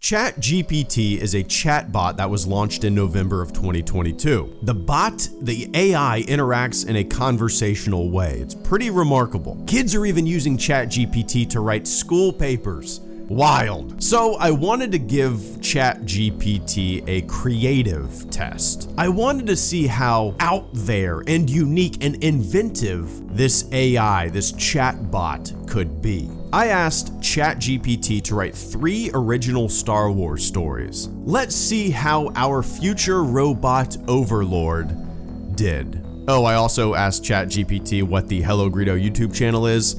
ChatGPT is a chatbot that was launched in November of 2022. The AI interacts in a conversational way. It's pretty remarkable. Kids are even using ChatGPT to write school papers. Wild. So I wanted to give ChatGPT a creative test. I wanted to see how out there and unique and inventive this AI, this chatbot could be. I asked ChatGPT to write 3 original Star Wars stories. Let's see how our future robot overlord did. Oh, I also asked ChatGPT what the HelloGreedo YouTube channel is.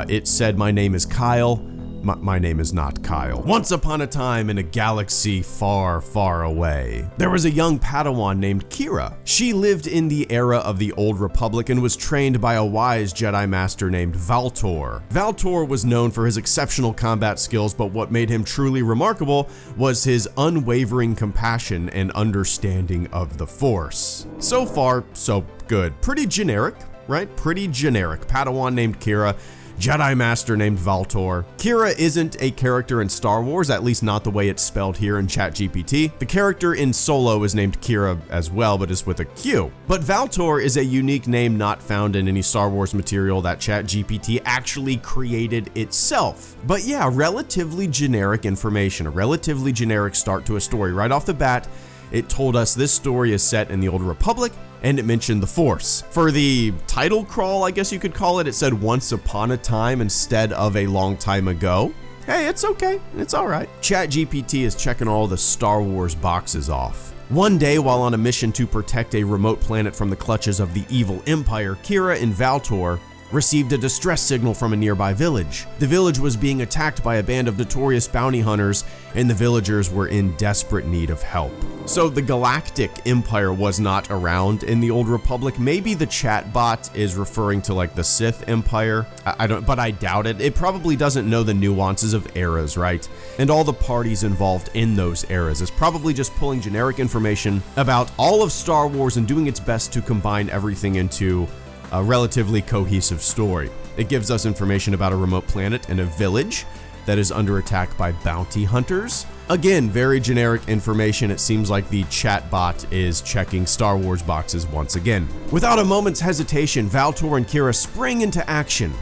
It said my name is Kyle. My name is not Kyle. Once upon a time in a galaxy far, far away, there was a young Padawan named Kira. She lived in the era of the Old Republic and was trained by a wise Jedi Master named Valtor. Valtor was known for his exceptional combat skills, but what made him truly remarkable was his unwavering compassion and understanding of the Force. So far, so good. Pretty generic, right? Pretty generic. Padawan named Kira, Jedi Master named Valtor. Kira isn't a character in Star Wars, at least not the way it's spelled here in ChatGPT. The character in Solo is named Kira as well, but is with a Q. But Valtor is a unique name not found in any Star Wars material that ChatGPT actually created itself. But yeah, relatively generic information, a relatively generic start to a story. Right off the bat, it told us this story is set in the Old Republic, and it mentioned the Force. For the title crawl, I guess you could call it, it said once upon a time instead of a long time ago. Hey, it's okay, it's all right. ChatGPT is checking all the Star Wars boxes off. One day, while on a mission to protect a remote planet from the clutches of the evil Empire, Kira and Valtor received a distress signal from a nearby village. The village was being attacked by a band of notorious bounty hunters, and the villagers were in desperate need of help. So the Galactic Empire was not around in the Old Republic. Maybe the chatbot is referring to like the Sith Empire. But I doubt it. It probably doesn't know the nuances of eras, right? And all the parties involved in those eras. It's probably just pulling generic information about all of Star Wars and doing its best to combine everything into a relatively cohesive story. It gives us information about a remote planet and a village that is under attack by bounty hunters. Again, very generic information. It seems like the chatbot is checking Star Wars boxes once again. Without a moment's hesitation, Valtor and Kira spring into action.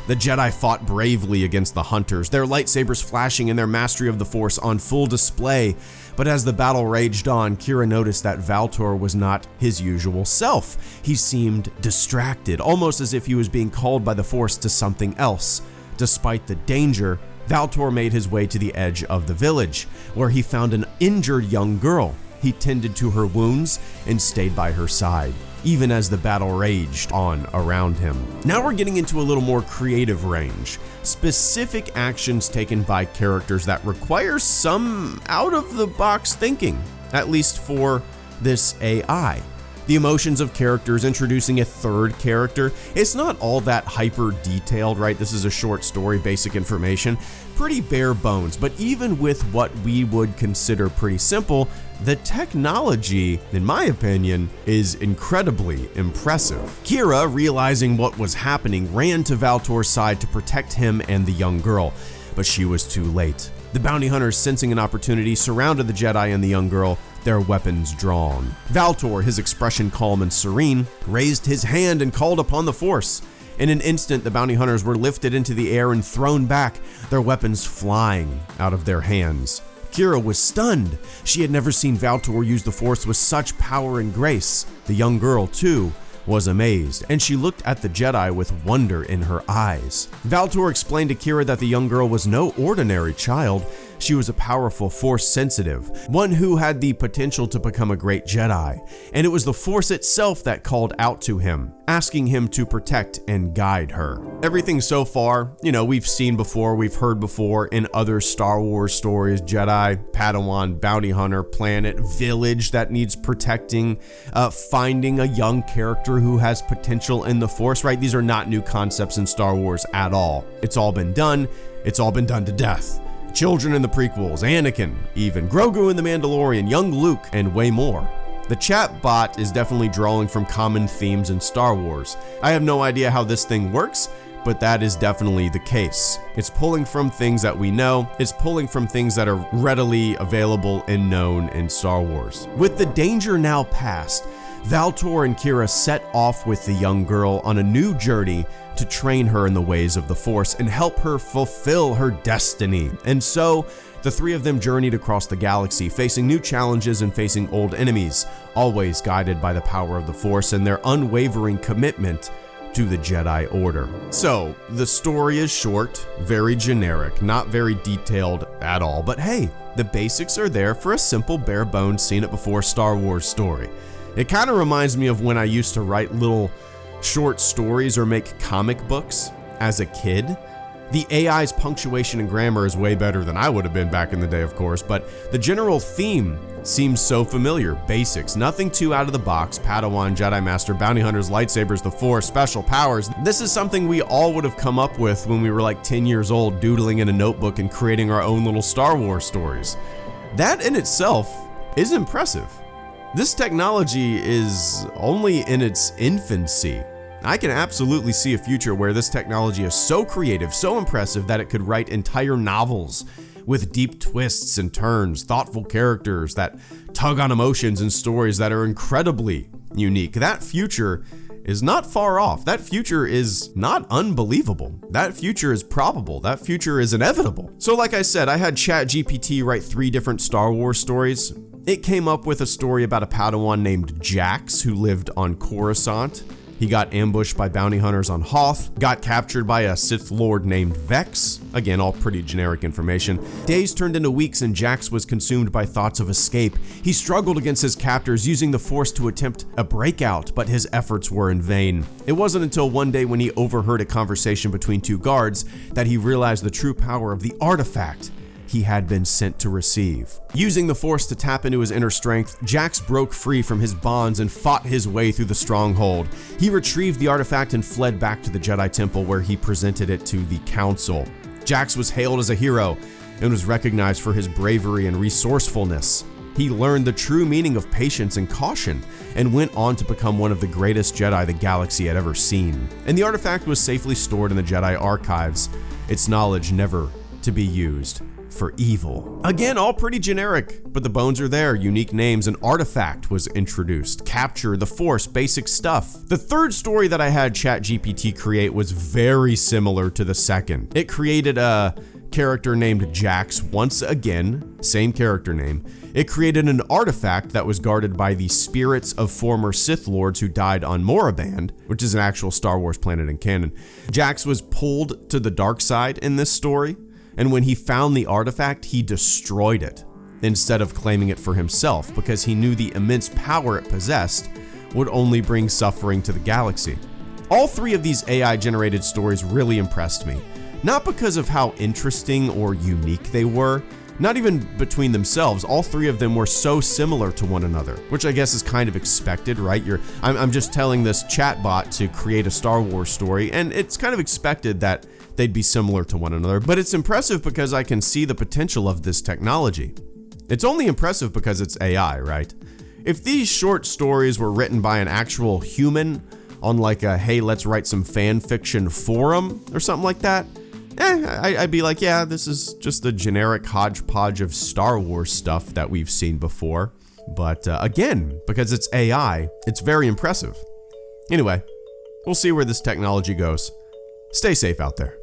The Jedi fought bravely against the hunters, their lightsabers flashing and their mastery of the Force on full display. But as the battle raged on, Kira noticed that Valtor was not his usual self. He seemed distracted, almost as if he was being called by the Force to something else. Despite the danger, Valtor made his way to the edge of the village, where he found an injured young girl. He tended to her wounds and stayed by her side, even as the battle raged on around him. Now we're getting into a little more creative range. Specific actions taken by characters that require some out-of-the-box thinking, at least for this AI. The emotions of characters, introducing a third character. It's not all that hyper detailed, right? This is a short story, basic information, pretty bare bones. But even with what we would consider pretty simple, the technology, in my opinion, is incredibly impressive. Kira, realizing what was happening, ran to Valtor's side to protect him and the young girl, but she was too late. The bounty hunters, sensing an opportunity, surrounded the Jedi and the young girl, their weapons drawn. Valtor, his expression calm and serene, raised his hand and called upon the Force. In an instant, the bounty hunters were lifted into the air and thrown back, their weapons flying out of their hands. Kira was stunned. She had never seen Valtor use the Force with such power and grace. The young girl, too, was amazed, and she looked at the Jedi with wonder in her eyes. Valtor explained to Kira that the young girl was no ordinary child. She was a powerful Force sensitive, one who had the potential to become a great Jedi, and it was the Force itself that called out to him, asking him to protect and guide her. Everything so far, we've seen before, we've heard before in other Star Wars stories: Jedi, Padawan, bounty hunter, planet, village that needs protecting, finding a young character who has potential in the Force, right? These are not new concepts in Star Wars at all. It's all been done. It's all been done to death. Children in the prequels, Anakin, even Grogu in The Mandalorian, young Luke, and way more. The chatbot is definitely drawing from common themes in Star Wars. I have no idea how this thing works, but that is definitely the case. It's pulling from things that we know, it's pulling from things that are readily available and known in Star Wars. With the danger now past, Valtor and Kira set off with the young girl on a new journey to train her in the ways of the Force and help her fulfill her destiny. And so, the three of them journeyed across the galaxy, facing new challenges and facing old enemies, always guided by the power of the Force and their unwavering commitment to the Jedi Order. So, the story is short, very generic, not very detailed at all, but hey, the basics are there for a simple, bare-bones, seen-it-before Star Wars story. It kind of reminds me of when I used to write little short stories or make comic books as a kid. The AI's punctuation and grammar is way better than I would have been back in the day, of course, but the general theme seems so familiar. Basics, nothing too out of the box. Padawan, Jedi Master, bounty hunters, lightsabers, the Force, special powers. This is something we all would have come up with when we were like 10 years old, doodling in a notebook and creating our own little Star Wars stories. That in itself is impressive. This technology is only in its infancy. I can absolutely see a future where this technology is so creative, so impressive that it could write entire novels with deep twists and turns, thoughtful characters that tug on emotions and stories that are incredibly unique. That future is not far off. That future is not unbelievable. That future is probable. That future is inevitable. So like I said, I had ChatGPT write 3 different Star Wars stories. It came up with a story about a Padawan named Jax who lived on Coruscant. He got ambushed by bounty hunters on Hoth, got captured by a Sith Lord named Vex. Again, all pretty generic information. Days turned into weeks and Jax was consumed by thoughts of escape. He struggled against his captors, using the Force to attempt a breakout, but his efforts were in vain. It wasn't until one day when he overheard a conversation between 2 guards that he realized the true power of the artifact he had been sent to receive. Using the Force to tap into his inner strength, Jax broke free from his bonds and fought his way through the stronghold. He retrieved the artifact and fled back to the Jedi Temple where he presented it to the Council. Jax was hailed as a hero and was recognized for his bravery and resourcefulness. He learned the true meaning of patience and caution and went on to become one of the greatest Jedi the galaxy had ever seen. And the artifact was safely stored in the Jedi archives, its knowledge never to be used for evil. Again, all pretty generic, but the bones are there. Unique names. An artifact was introduced. Capture, the Force, basic stuff. The third story that I had ChatGPT create was very similar to the second. It created a character named Jax once again, same character name. It created an artifact that was guarded by the spirits of former Sith Lords who died on Moraband, which is an actual Star Wars planet in canon. Jax was pulled to the dark side in this story, and when he found the artifact, he destroyed it instead of claiming it for himself because he knew the immense power it possessed would only bring suffering to the galaxy. All 3 of these AI-generated stories really impressed me, not because of how interesting or unique they were, not even between themselves. All 3 of them were so similar to one another, which I guess is kind of expected, right? I'm just telling this chatbot to create a Star Wars story, and it's kind of expected that they'd be similar to one another, but it's impressive because I can see the potential of this technology. It's only impressive because it's AI, right? If these short stories were written by an actual human on like a, hey, let's write some fan fiction forum or something like that, I'd be like, yeah, this is just a generic hodgepodge of Star Wars stuff that we've seen before. But again, because it's AI, it's very impressive. Anyway, we'll see where this technology goes. Stay safe out there.